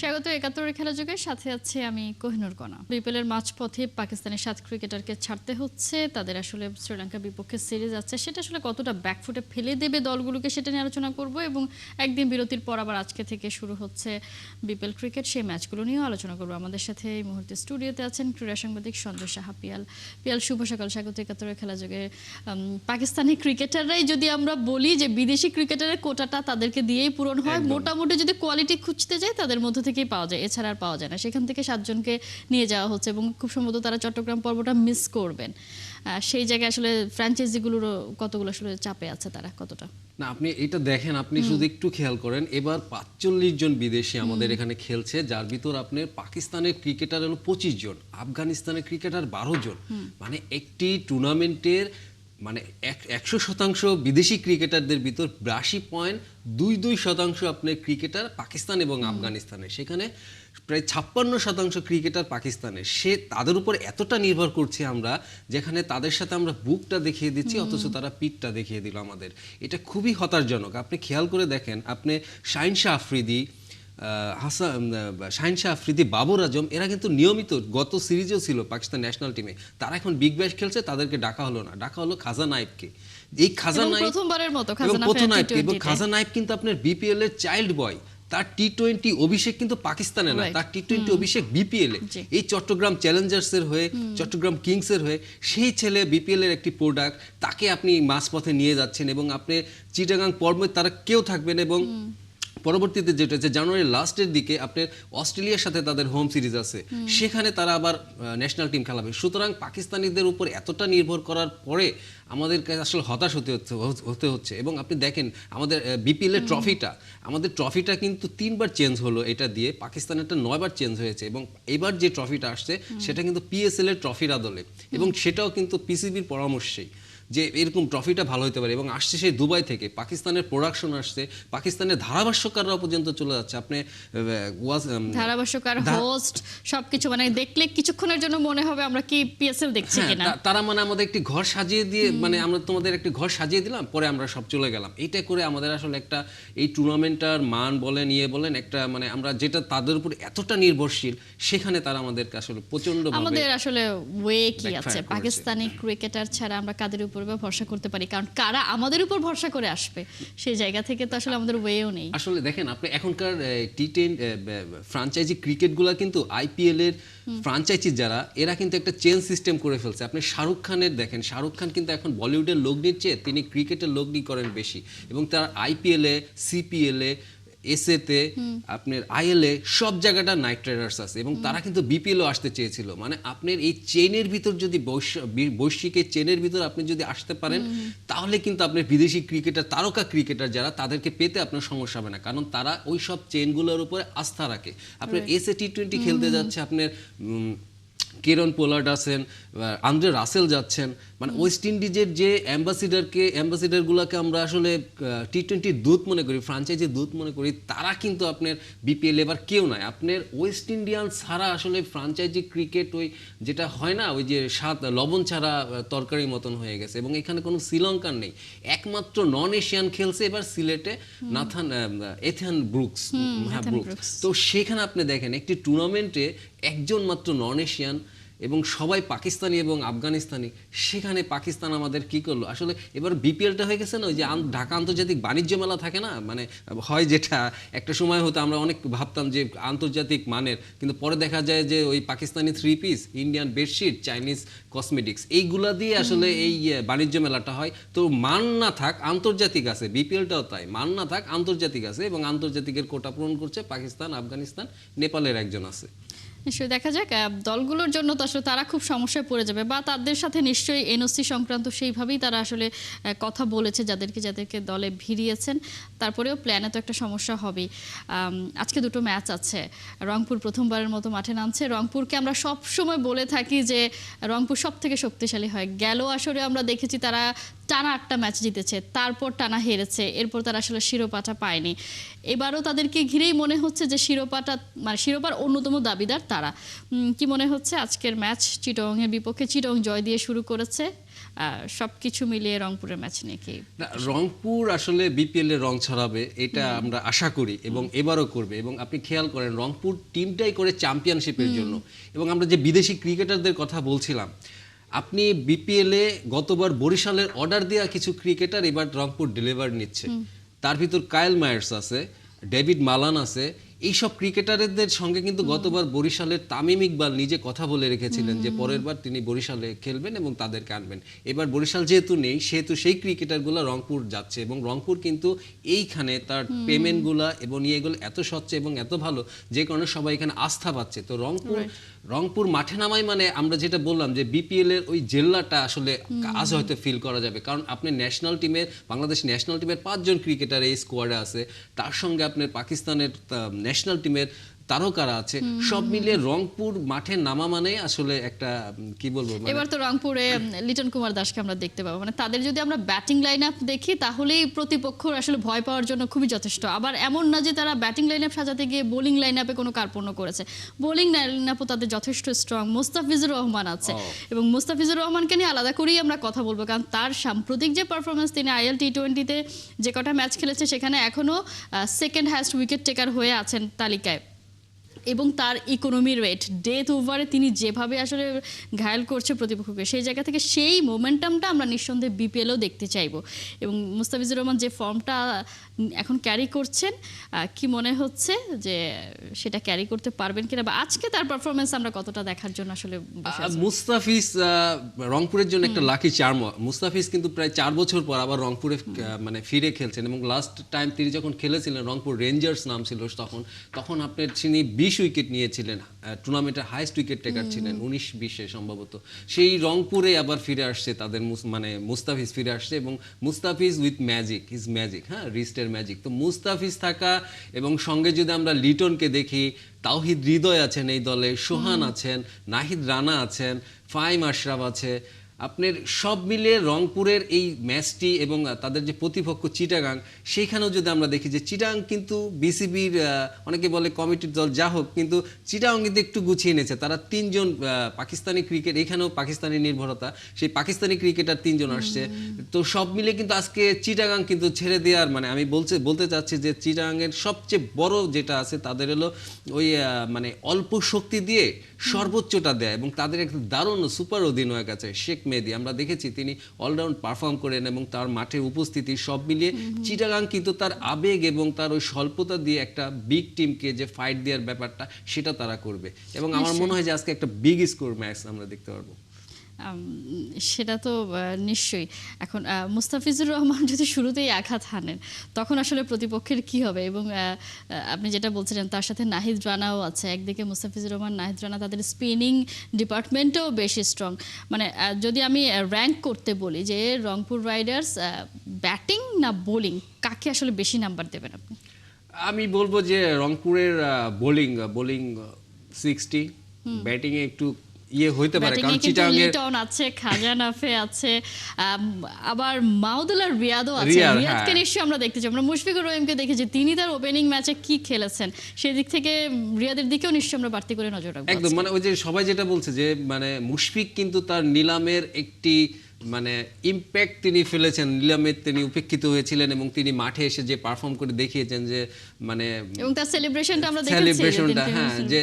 স্বাগত ৭১ খেলা যুগের সাথে আছে আমি কোহিনুর কণা। বিপিএলের মাঝপথে পাকিস্তানের ৭ ক্রিকেটারকে ছাড়তে হচ্ছে। তাদের আসলে শ্রীলঙ্কার বিপক্ষে সিরিজ আছে, সেটা আসলে কতটা ব্যাকফুটে ফেলে দেবে দলগুলোকে সেটা নিয়ে আলোচনা করব এবং একদিন বিরতির পর আবার আজকে থেকে শুরু হচ্ছে বিপিএল ক্রিকেট, সেই ম্যাচগুলো নিয়েও আলোচনা করব। আমাদের সাথে এই মুহূর্তে স্টুডিওতে আছেন ক্রীড়া সাংবাদিক সঞ্জয় সাহা। পিয়াল শুভ সকাল। স্বাগত ৭১ খেলা যুগে। পাকিস্তানি ক্রিকেটাররাই যদি আমরা বলি যে বিদেশি ক্রিকেটারের কোটাটা তাদেরকে দিয়েই পূরণ হয়, মোটামুটি যদি কোয়ালিটি খুঁজতে যায় তাদের মধ্যে থেকেই পাওয়া যায়, এছাড়া আর পাওয়া যায় না। সেখান থেকে ৭ জনকে নিয়ে যাওয়া হচ্ছে এবং খুব সম্ভবত তারা চট্টগ্রাম পর্বটা মিস করবেন। সেই জায়গায় আসলে ফ্র্যাঞ্চাইজিগুলোর কতগুলো আসলে চাপে আছে, তারা কতটা না আপনি এটা দেখেন, আপনি শুধু একটু খেয়াল করেন, এবার ৪৫ জন বিদেশি আমাদের এখানে খেলছে, যার ভিতর আপনার পাকিস্তানের ক্রিকেটার হলো ২৫ জন, আফগানিস্তানের ক্রিকেটার ১২ জন। মানে একটি টুর্নামেন্টের মানে ১০০% বিদেশি ক্রিকেটারদের ভিতর ৮২.২২% আপনার ক্রিকেটার পাকিস্তান এবং আফগানিস্তানের, সেখানে প্রায় ৫৬% ক্রিকেটার পাকিস্তানের। সে তাদের উপর এতটা নির্ভর করছে আমরা, যেখানে তাদের সাথে আমরা বুকটা দেখিয়ে দিচ্ছি অথচ তারা পিঠটা দেখিয়ে দিল আমাদের। এটা খুবই হতাশজনক। আপনি খেয়াল করে দেখেন, আপনি শাহিন শাহ আফ্রিদি, শাহিন শাহ আফ্রিদি, বাবর আজম, এরা কিন্তু নিয়মিত গত সিরিজেও ছিল পাকিস্তান ন্যাশনাল টিমে। তারা এখন বিগ ব্যাশ খেলছে, তাদেরকে ডাকা হলো না, ডাকা হলো খাজা নাইবকে। এই খাজা নাইব প্রথমবারের মতো এবং খাজা নাইব কিন্তু আপনার বিপিএল এর চাইল্ড বয়। তার টি-20 অভিষেক কিন্তু পাকিস্তানে না, তার টি-20 অভিষেক বিপিএল এ, এই চট্টগ্রাম চ্যালেঞ্জার্স এর হয়ে, চট্টগ্রাম কিংস এর হয়ে। সেই ছেলে বিপিএল এর একটি প্রোডাক্ট, তাকে আপনি মাঝপথে নিয়ে যাচ্ছেন এবং আপনি চিটাগাং পর্বে তারা কেউ থাকবেন এবং পরবর্তীতে যেটা হচ্ছে জানুয়ারির লাস্টের দিকে আপনার অস্ট্রেলিয়ার সাথে তাদের হোম সিরিজ আছে, সেখানে তারা আবার ন্যাশনাল টিম খেলাবে। সুতরাং পাকিস্তানিদের উপর এতটা নির্ভর করার পরে আমাদের কাছে আসলে হতাশ হতে হচ্ছে। এবং আপনি দেখেন আমাদের বিপিএল এর ট্রফিটা কিন্তু ৩বার চেঞ্জ হলো, এটা দিয়ে পাকিস্তানেরটা ৯বার চেঞ্জ হয়েছে এবং এবার যে ট্রফিটা আসছে সেটা কিন্তু পিএসএল এর ট্রফির আদলে, এবং সেটাও কিন্তু পিসিবির পরামর্শেই যে এরকম ট্রফিটা ভালো হতে পারে। এবং আসছে সেই দুবাই থেকে, পাকিস্তানের প্রোডাকশন আসছে, পাকিস্তানের ধারাভাষ্যকাররা পর্যন্ত চলে যাচ্ছে। আপনি ধারাভাষ্যকার, হোস্ট সবকিছু, মানে দেখলে কিছুক্ষণের জন্য মনে হবে আমরা কি পিএসএল দেখছি কিনা। তারা মানে আমাদের একটি ঘর সাজিয়ে দিয়ে, মানে আমরা তোমাদের একটি ঘর সাজিয়ে দিলাম, পরে আমরা সব চলে গেলাম। এইটা করে আমাদের আসলে একটা এই টুর্নামেন্টটার মান বলেন ইয়ে বলেন একটা, মানে আমরা যেটা তাদের উপর এতটা নির্ভরশীল, সেখানে তারা আমাদেরকে আসলে প্রচন্ড আমাদের আসলে ওয়ে কি আছে। পাকিস্তানি ক্রিকেটার ছাড়া আমরা কাদের উপর ভরসা করতে পারি, কারণ কারা আমাদের উপর ভরসা করে আসবে, সেই জায়গা থেকে তো আসলে আমাদের ওয়েও নেই। আসলে দেখেন আপনি এখনকার টি10 ফ্র্যাঞ্চাইজি ক্রিকেটগুলো কিন্তু আইপিএল এর ফ্র্যাঞ্চাইজি যারা, এরা কিন্তু একটা চেঞ্জ সিস্টেম করে ফেলছে। আপনি শাহরুখ খানের দেখেন, শাহরুখ খান কিন্তু এখন বলিউডের লগ্নির চেয়ে তিনি ক্রিকেটের লগ্নি করেন বেশি, এবং তার আইপিএল এ, সিপিএল এ, এসএতে, আপনার আইএলএ সব জায়গাটা নাইট রাইডার্স আছে, এবং তারা কিন্তু বিপিএলও আসতে চেয়েছিল। মানে আপনার এই চেনের ভিতর যদি বৈশ্বিক এই চেনের ভিতর আপনি যদি আসতে পারেন, তাহলে কিন্তু আপনার বিদেশি ক্রিকেটার, তারকা ক্রিকেটার যারা, তাদেরকে পেতে আপনার সমস্যা হবে না, কারণ তারা ওই সব চেনগুলোর উপরে আস্থা রাখে। আপনার এসএ টি-20 খেলতে যাচ্ছে আপনার কেরন পোলার্ড আছেন, আন্দ্রে রাসেল যাচ্ছেন, মানে ওয়েস্ট ইন্ডিজের যে অ্যাম্বাসিডারগুলোকে আমরা আসলে টি-20 দূত মনে করি, ফ্র্যাঞ্চাইজি দূত মনে করি, তারা কিন্তু আপনার বিপিএল এবার কেউ নাই। আপনার ওয়েস্ট ইন্ডিয়ান ছাড়া আসলে ফ্র্যাঞ্চাইজি ক্রিকেট ওই যেটা হয় না, ওই যে স্বাদ লবণ ছাড়া তরকারির মতন হয়ে গেছে, এবং এখানে কোনো শ্রীলঙ্কার নেই। একমাত্র নন এশিয়ান খেলছে এবার সিলেটে এথান ব্রুকস। তো সেখানে আপনি দেখেন একটি টুর্নামেন্টে একজন মাত্র নন এশিয়ান এবং সবাই পাকিস্তানি এবং আফগানিস্তানি, সেখানে পাকিস্তান আমাদের কি করলো আসলে। এবার বিপিএলটা হয়ে গেছে না, ওই যে ঢাকা আন্তর্জাতিক বাণিজ্য মেলা থাকে না, মানে হয় যেটা একটা সময় হতো, আমরা অনেক ভাবতাম যে আন্তর্জাতিক মানের, কিন্তু পরে দেখা যায় যে ওই Pakistani 3 piece, Indian bedsheet, Chinese cosmetics, এইগুলা দিয়ে আসলে এই বাণিজ্য মেলাটা হয়। তো মান না থাক আন্তর্জাতিক আছে, বিপিএলটাও তাই, মান না থাক আন্তর্জাতিক আছে, এবং আন্তর্জাতিকের কোটা পূরণ করছে পাকিস্তান, আফগানিস্তান, নেপালের একজন আছে। নিশ্চয়ই দেখা যাক। দলগুলোর জন্য তো আসলে তারা খুব সমস্যায় পড়ে যাবে, বা তাদের সাথে নিশ্চয়ই এনওসি সংক্রান্ত সেইভাবেই তারা আসলে কথা বলেছে যাদেরকে দলে ভিড়িয়েছেন। তারপরেও প্ল্যানে তো একটা সমস্যা হবেই। আজকে দুটো ম্যাচ আছে, রংপুর প্রথমবারের মতো মাঠে নামছে। রংপুরকে আমরা সব সময় বলে থাকি যে রংপুর সব থেকে শক্তিশালী হয়। গেল আসরে আমরা দেখেছি তারা টানা 8টা ম্যাচ জিতেছে, তারপর টানা হেরেছে, এরপর তারা আসলে শিরোপাটা পায়নি। এবারও তাদেরকে ঘিরেই মনে হচ্ছে যে শিরোপাটা মানে শিরোপার অন্যতম দাবিদার তারা। কি মনে হচ্ছে আজকের ম্যাচ চিটাগংয়ের বিপক্ষে? চিটাগং জয় দিয়ে শুরু করেছে, সবকিছু মিলিয়ে রংপুরের ম্যাচ নিয়ে কি? না, রংপুর আসলে বিপিএল এর রং ছড়াবে এটা আমরা আশা করি এবং এবারও করবে। এবং আপনি খেয়াল করেন রংপুর টিমটাই করে চ্যাম্পিয়নশিপের জন্য। এবং আমরা যে বিদেশি ক্রিকেটারদের কথা বলছিলাম, আপনি বিপিএল এ গতবার বরিশালের অর্ডার দেওয়া কিছু ক্রিকেটার এবার রংপুর ডেলিভার নিচ্ছে। তার ভিতর কায়েল মায়ার্স আছে, ডেভিড মালান আছে। এইসব ক্রিকেটারদের সঙ্গে কিন্তু গতবার বরিশালের তামিম ইকবাল নিজে কথা বলে রেখেছিলেন যে পরের বার তিনি বরিশালে খেলবেন এবং তাদেরকে আনবেন। এবার বরিশাল যেহেতু নেই সেহেতু সেই ক্রিকেটারগুলো রংপুর যাচ্ছে এবং রংপুর কিন্তু এইখানে তার পেমেন্টগুলা এবং এগুলো এত স্বচ্ছ এবং এত ভালো যে কারণে সবাই এখানে আস্থা পাচ্ছে। তো রংপুর মাঠে নামায় মানে আমরা যেটা বললাম যে বিপিএল এর ওই জেল্লাটা আসলে আজ হয়তো ফিল করা যাবে। কারণ আপনি ন্যাশনাল টিমের বাংলাদেশ ন্যাশনাল টিমের 5 জন ক্রিকেটার এই স্কোয়াডে আছে, তার সঙ্গে আপনার পাকিস্তানের ন্যাশনাল টিমের তারকারা আছে, সব মিলিয়ে রংপুর মাঠে নামা মানে আসলে একটা কি বলবো এবার তো রংপুরে লিটন কুমার দাসকে আমরা দেখতে পাবো। মানে তাদের যদি আমরা ব্যাটিং লাইন আপ দেখি তাহলেই প্রতিপক্ষ আসলে ভয় পাওয়ার জন্য খুবই যথেষ্ট। আবার এমন না যে তারা ব্যাটিং লাইন আপ সাজাতে গিয়ে বোলিং লাইন আপে কোনো কার্পণ্য করেছে, বোলিং লাইন আপও তাদের যথেষ্ট স্ট্রং। মুস্তাফিজুর রহমান আছে এবং মুস্তাফিজুর রহমানকে নিয়ে আলাদা করেই আমরা কথা বলবো, কারণ তার সাম্প্রতিক যে পারফরমেন্স, তিনি আইএল টি20-তে যে কটা ম্যাচ খেলেছে সেখানে এখনো সেকেন্ড হাইয়েস্ট উইকেট টেকার হয়ে আছেন তালিকায়। এবং তার ইকোনমি রেট ডেথ ওভারে তিনি যেভাবে আসলে ঘায়াল করছে প্রতিপক্ষকে, সেই জায়গা থেকে সেই মোমেন্টামটা আমরা নিঃসন্দেহে বিপিএলও দেখতে চাইবো। এবং মুস্তাফিজুর রহমান যে ফর্মটা এখন ক্যারি করছেন, কি মনে হচ্ছে যে সেটা ক্যারি করতে পারবেন কিনা, বা আজকে তার পারফরমেন্স আমরা কতটা দেখার জন্য আসলে মুস্তাফিজ রংপুরের জন্য একটা লাকি চার্ম। মুস্তাফিজ কিন্তু প্রায় 4 বছর পর আবার রংপুরে মানে ফিরে খেলছেন এবং লাস্ট টাইম তিনি যখন খেলেছিলেন রংপুর রেঞ্জার্স নাম ছিল তখন আপনার তিনি 20 উইকেট নিয়েছিলেন, টুর্নামেন্টের হাইয়েস্ট উইকেট টেকার ছিলেন 19-20-এ সম্ভবত। সেই রংপুরে আবার ফিরে আসছে তাদের মানে মুস্তাফিজ ফিরে আসছে এবং Mustafiz with magic, his magic, হ্যাঁ, রিস্টের ম্যাজিক। তো মুস্তাফিজ থাকা এবং সঙ্গে যদি আমরা লিটনকে দেখি, তাওহিদ হৃদয় আছেন এই দলে, সোহান আছেন, নাহিদ রানা আছেন, ফাহিম আশরাফ আছে, আপনার সব মিলিয়ে রংপুরের এই ম্যাচটি এবং তাদের যে প্রতিপক্ষ চিটাগাং, সেইখানেও যদি আমরা দেখি যে চিটাগাং কিন্তু বিসিবির অনেকে বলে কমিটির দল যা হোক, কিন্তু চিটাগাং কিন্তু একটু গুছিয়ে এনেছে। তারা 3 জন পাকিস্তানি ক্রিকেট, এখানেও পাকিস্তানি নির্ভরতা, সেই পাকিস্তানি ক্রিকেটার 3 জন আসছে। তো সব মিলে কিন্তু আজকে চিটাগাং কিন্তু ছেড়ে দেওয়ার মানে আমি বলতে চাচ্ছি যে চিটাগাংয়ের সবচেয়ে বড় যেটা আছে তাদের হলো ওই মানে অল্প শক্তি দিয়ে সর্বোচ্চটা দেয় এবং তাদের একটা দারুণ সুপার অধিনায়ক আছে শেখ মেহেদী। আমরা দেখেছি তিনি অলরাউন্ড পারফর্ম করেন এবং তার মাঠের উপস্থিতি সব মিলিয়ে চিটাগাং কিন্তু তার আবেগ এবং তার ওই স্বল্পতা দিয়ে একটা বিগ টিমকে যে ফাইট দেওয়ার ব্যাপারটা সেটা তারা করবে এবং আমার মনে হয় যে আজকে একটা বিগ স্কোর ম্যাচ আমরা দেখতে পারবো। সেটা তো নিশ্চয়ই। এখন মুস্তাফিজুর রহমান যদি শুরুতেই আঘাত হানেন তখন আসলে প্রতিপক্ষের কি হবে? এবং আপনি যেটা বলছিলেন তার সাথে নাহিদ রানাও আছে, একদিকে মুস্তাফিজুর রহমান, নাহিদ রানা, তাদের স্পিনিং ডিপার্টমেন্টও বেশি স্ট্রং। মানে যদি আমি র্যাঙ্ক করতে বলি যে রংপুর রাইডার্স ব্যাটিং না বোলিং, কাকে আসলে বেশি নাম্বার দেবেন আপনি? আমি বলবো যে রংপুরের বোলিং 60, ব্যাটিংয়ে একটু হইতে পারে, কারণ চিটাগাংয়ের লিটন আছে, খাজা নাফে আছে, আবার মাউদুল্লাহ রিয়াদও আছে। রিয়াদকে নিশ্চয়ই আমরা দেখতে চাই। আমরা মুশফিকুর রহিমকে দেখেছি, তিনি তার ওপেনিং ম্যাচে কি খেলেছেন, সেই দিক থেকে রিয়াদের দিকেও নিশ্চয়ই আমরা বাড়তি করে নজর রাখবো। একদম, মানে ওই যে সবাই যেটা বলছে যে মানে মুশফিক কিন্তু তার নিলামের একটি মানে ইমপ্যাক্ট তিনি ফেলেছেন, নিলামে তিনি উপেক্ষিত হয়েছিলেন এবং তিনি মাঠে এসে যে পারফর্ম করে দেখিয়েছেন যে মানে এবং তার সেলিব্রেশনটা আমরা দেখেছি, সেলিব্রেশনটা হ্যাঁ, যে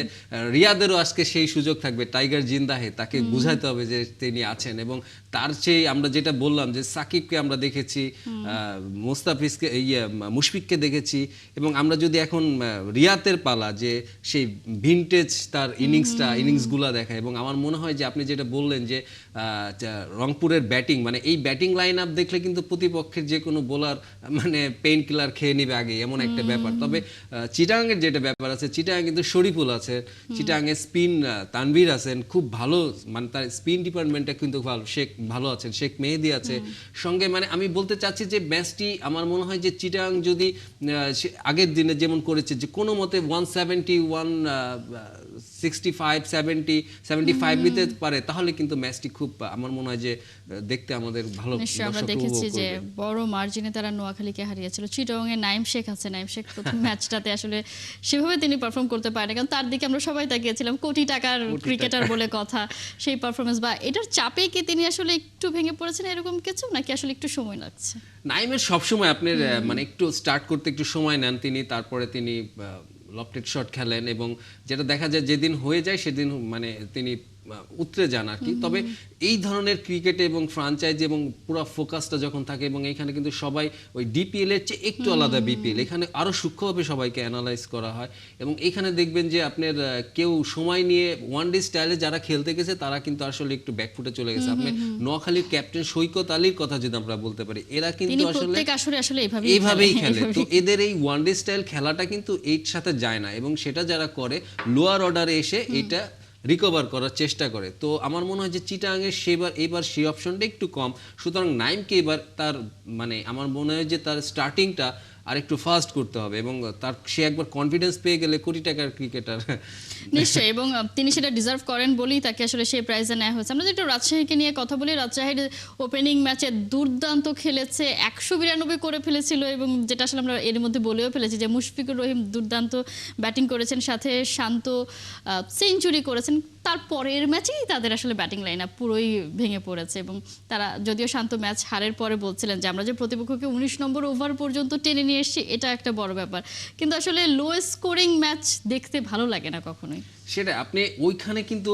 রিয়াদেরও আজকে সেই সুযোগ থাকবে, টাইগার জিন্দা হে, তাকে বুঝাইতে হবে যে তিনি আছেন। এবং তার চেয়ে আমরা যেটা বললাম যে সাকিবকে আমরা দেখেছি, মুস্তাফিজকে মুশফিককে দেখেছি এবং আমরা যদি এখন রিয়াদের পালা যে সেই ভিনটেজ তার ইনিংসগুলো দেখায় এবং আমার মনে হয় যে আপনি যেটা বললেন যে রংপুরের ব্যাটিং মানে এই ব্যাটিং লাইন আপ দেখলে কিন্তু প্রতিপক্ষের যে কোনো বোলার মানে পেইন কিলার খেয়ে নিবে আগে, এমন একটা ব্যাপার। তবে চিটাগাংয়ের যেটা ব্যাপার আছে, চিটাগাং কিন্তু শরীফুল আছে, চিটাগাংয়ের স্পিন তানভীর আছেন খুব ভালো, মানে তার স্পিন ডিপার্টমেন্টটা কিন্তু ভালো আছেন, শেখ মেহেদী আছে সঙ্গে। মানে আমি বলতে চাচ্ছি যে ম্যাচটি আমার মনে হয় যে চিটাগাং যদি আগের দিনে যেমন করেছে যে কোনো মতে 170 65-70-75 নিতে পারে তাহলে কিন্তু ম্যাচটি খুব আমার মনে হয় যে দেখতে আমাদের ভালো নিশ্চয়ই আমরা দর্শক দেখেছি উপভোগ যে করবে। বড় মার্জিনে তারা নোয়াখালীকে হারিয়েছিল। চিটগাং এ নাইম শেখ আছে, নাইম শেখ প্রথম ম্যাচটাতে আসলে সেভাবে তিনি পারফর্ম করতে পারেন কারণ তার দিকে আমরা সবাই তাকিয়েছিলাম, কোটি টাকার ক্রিকেটার বলে কথা, সেই পারফরমেন্স বা এটার চাপে কি তিনি আসলে একটু ভেঙে পড়েছেন এরকম কিছু, নাকি আসলে একটু সময় লাগছে? নাইমের সবসময় আপনার মানে একটু স্টার্ট করতে একটু সময় নেন তিনি, তারপরে তিনি লফটেড শট খেলেন এবং যেটা দেখা যায় যেদিন হয়ে যায় সেদিন মানে তিনি উতরে যান আর কি। তবে এই ধরনের ক্রিকেটে এবং ফ্রাঞ্চাইজি এবং পুরো ফোকাসটা যখন থাকে এবং এখানে কিন্তু সবাই ওই ডিপিএল এর চেয়ে একটু আলাদা বিপিএল, এখানে আরো সূক্ষ্মভাবে সবাইকে অ্যানালাইজ করা হয় এবং এখানে দেখবেন যে আপনার কেউ সময় নিয়ে ওয়ান ডে স্টাইলে যারা খেলতে গেছে তারা কিন্তু আসলে একটু ব্যাকফুটে চলে গেছে। আপনি নোয়াখালীর ক্যাপ্টেন সৈকত আলীর কথা যদি আমরা বলতে পারি, এরা কিন্তু তিনি আসলে প্রত্যেক আসরে আসলে এইভাবেই খেলে। তো এদের এই ওয়ান ডে স্টাইল খেলাটা কিন্তু এর সাথে যায় না এবং সেটা যারা করে লোয়ার অর্ডারে এসে এটা রিকভার করার চেষ্টা করে। তো আমার মনে হয় যে চিটাগাংয়ের এবার সেই অপশনটা একটু কম, সুতরাং নাইমকে এবার তার মানে আমার মনে হয় যে তার স্টার্টিংটা আর একটু ফাস্ট করতে হবে এবং তার সে একবার কনফিডেন্স পেয়ে গেলে কোটি টাকার ক্রিকেটার নিশ্চয়ই, এবং তিনি সেটা ডিজার্ভ করেন বলেই তাকে আসলে সেই প্রাইজে নেওয়া হয়েছে। আমরা যদি একটু রাজশাহীকে নিয়ে কথা বলি, রাজশাহীর ওপেনিং ম্যাচে দুর্দান্ত খেলেছে, 192 করে ফেলেছিল এবং যেটা আসলে আমরা এর মধ্যে বলেও ফেলেছি যে মুশফিকুর রহিম দুর্দান্ত ব্যাটিং করেছেন, সাথে শান্ত সেঞ্চুরি করেছেন। তারপরের ম্যাচেই তাদের আসলে ব্যাটিং লাইন আপ পুরোই ভেঙে পড়েছে এবং তারা যদিও শান্ত ম্যাচ হারের পরে বলছিলেন যে আমরা যে প্রতিপক্ষকে 19 নম্বর ওভার পর্যন্ত টেনে নিয়ে এসেছি এটা একটা বড় ব্যাপার, কিন্তু আসলে লো স্কোরিং ম্যাচ দেখতে ভালো লাগে না কখনোই। সেটা আপনি ওইখানে কিন্তু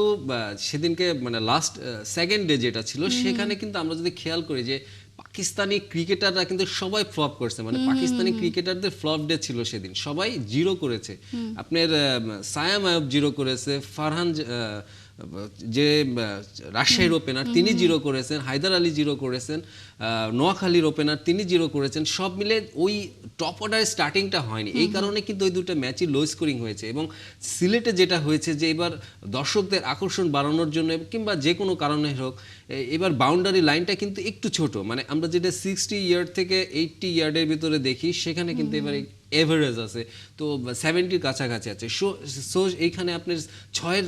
সেদিনকে মানে লাস্ট সেকেন্ড ডে যেটা ছিল সেখানে কিন্তু আমরা যদি খেয়াল করি যে পাকিস্তানি ক্রিকেটাররা কিন্তু সবাই ফ্লপ করছে, মানে পাকিস্তানি ক্রিকেটারদের ফ্লপ ডে ছিল সেদিন, সবাই জিরো করেছে। আপনার সায়াম আয়ুব জিরো করেছে, ফারহান যে রাজশাহীর ওপেনার তিনি জিরো করেছেন, হায়দার আলী জিরো করেছেন, নোয়াখালীর ওপেনার তিনি জিরো করেছেন। সব মিলে ওই টপ অর্ডারের স্টার্টিংটা হয়নি, এই কারণে কিন্তু ওই দুটো ম্যাচই লো স্কোরিং হয়েছে। এবং সিলেটে যেটা হয়েছে যে এবার দর্শকদের আকর্ষণ বাড়ানোর জন্য কিংবা যে কোনো কারণে হোক এবার বাউন্ডারি লাইনটা কিন্তু একটু ছোট, মানে আমরা যেটা 60 ইয়ার্ড থেকে 80 ইয়ার্ডের ভিতরে দেখি সেখানে কিন্তু এবার এভারেজ আছে, তো 70-র কাছাকাছি আছে। সো এইখানে আপনার 6-এর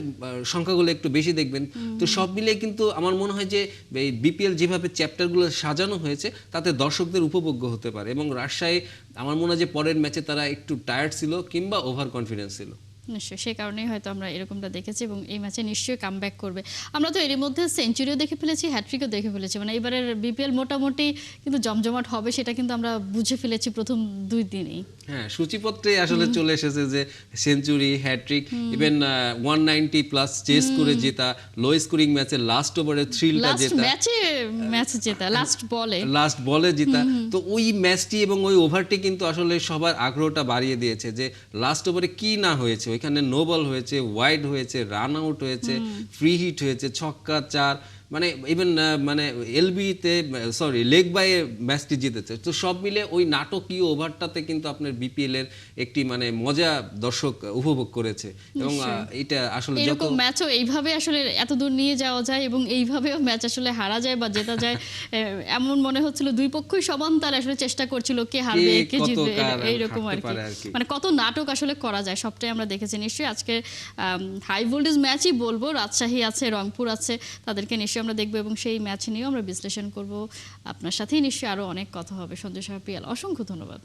সংখ্যাগুলো একটু বেশি দেখবেন। তো সব মিলিয়ে কিন্তু আমার মনে হয় যে এই বিপিএল যেভাবে চ্যাপ্টারগুলো সাজানো হয়েছে তাতে দর্শকদের উপভোগ্য হতে পারে এবং রাজশাহী আমার মনে হয় যে পরের ম্যাচে তারা একটু টায়ার্ড ছিল কিংবা ওভার কনফিডেন্স ছিল। নিশ্চয়ই সেই কারণেই হয়তো আমরা এরকমটা দেখেছি এবং এই ম্যাচে নিশ্চয়ই কামব্যাক করবে। আমরা তো এর মধ্যে সেঞ্চুরিও দেখে ফেলেছি, হ্যাট্রিকও দেখে ফেলেছি, মানে এবারের বিপিএল মোটামুটি কিন্তু জমজমাট হবে সেটা কিন্তু আমরা বুঝে ফেলেছি প্রথম 2 দিনেই। হ্যাঁ, সূচিপত্রে আসলে চলে এসেছে যে century, hat-trick, even 190 plus chase করে জেতা, লো স্কোরিং ম্যাচে লাস্ট ওভারে থ্রিলটা জেতা, ম্যাচ জেতা লাস্ট বলে জেতা। তো ওই ম্যাচটি এবং ওই ওভারটি কিন্তু আসলে সবার আগ্রহটা বাড়িয়ে দিয়েছে যে লাস্ট ওভারে কি না হয়েছে, ওইখানে নো বল হয়েছে, ওয়াইড হয়েছে, রান আউট হয়েছে, ফ্রি হিট হয়েছে, ছক্কা 4, মানে ইভেন মানে এলবিতে লেগ বাই ম্যাচটি জিতেছে। তো সব মিলে ওই নাটকীয় ওভারটাতে কিন্তু আপনার বিপিএল এর একটি মানে মজা দর্শক উপভোগ করেছে এবং এটা আসলে এরকম ম্যাচও এইভাবে আসলে এত দূর নিয়ে যাওয়া যায় এবং এইভাবেও ম্যাচ আসলে হারা যায় বা জেতা যায় এমন মনে হচ্ছিল দুই পক্ষই সমান তালে আসলে চেষ্টা করছিল কে হারবে কে জিতবে, এইরকম আর কি, মানে কত নাটক আসলে করা যায় সবটাই আমরা দেখেছি। নিশ্চয়ই আজকে হাই ভোল্টেজ ম্যাচই বলবো, রাজশাহী আছে, রংপুর আছে, তাদেরকে নিশ্চয়ই আমরা দেখবো এবং সেই ম্যাচ নিয়েও আমরা বিশ্লেষণ করব আপনার সাথেই। নিশ্চয়ই আরো অনেক কথা হবে। সঞ্জয় সাহা, পিয়াল, অসংখ্য ধন্যবাদ।